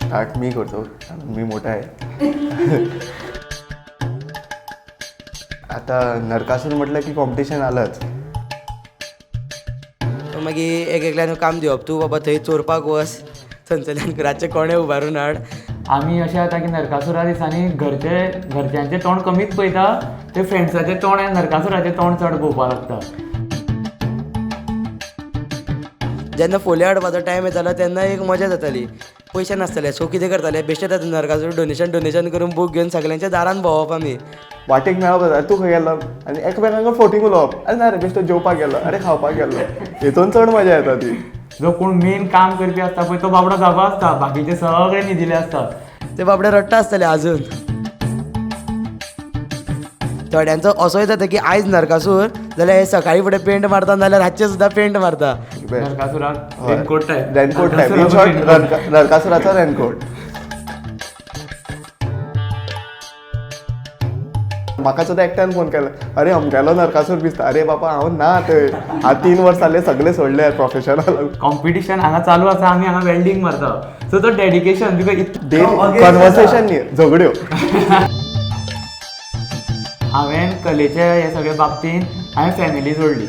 Start मी करतो कारण मी मोठा आहे. आता नरकासूर म्हटलं की कॉम्पिटिशन आलंच. मागीर एकल्यान काम दिवप, तूं बाबा थंय चोरपाक वच, थंयसरल्यान रातचे कोणे उबारून हाड. आमी अशें जाता की नरकासुरा दिसांनी घरच्यांचें तोंड कमीच पळयता, ते फ्रेंड्साचें तोंड आनी नरकासुराचें तोंड चड पळोवपाक लागता. जेन्ना फोल्या हाडपाचो टायम येतालो तेन्ना एक मजा जाताली. पयशे नासताले, सो कितें करताले, बेश्टे नरकासूर डोनेशन करून बूक घेवन सगल्यांच्या दारान भोंवप आमी. वाटेक मेळप जाता, तूं खंय गेलो आनी एकामेकांक फोटींग उलोवप, अरे ना रे बेश्टो जेवपाक गेलो, अरे खावपाक गेलो. हितून चड मजा येता ती. जो कोण मेन काम करपी आसता पळय तो बाबडो जागो आसता, बाकीचे सगळे न्हिदिले आसता. ते बाबडे रडटा आसतले अजून. थोड्यांचो असोय जाता की आयज नरकासूर जाल्यार हे सकाळी फुडें पेंट मारता, नाल्यार रातचे सुद्दां पेंट मारता. नरकासुराक raincoat type. Raincoat type, in short नरकासुराचो रेनकोट. म्हाका सुद्दां एकट्यान फोन केलो, अरे अमकेलो नरकासूर दिसता. अरे बाबा हांव ना थंय, हांव 3 वर्स जाले सगळे सोडले प्रोफेशनल. कॉम्पिटिशन हांगा चालू आसा, आमी हांगा वेल्डिंग मारता. सो तो डेडिकेशन बिकॉज कन्वर्सेशन न्ही, झगड्यो. हांवें कलेच्या हे सगळे बाबतींत हांवें फॅमिली जोडली.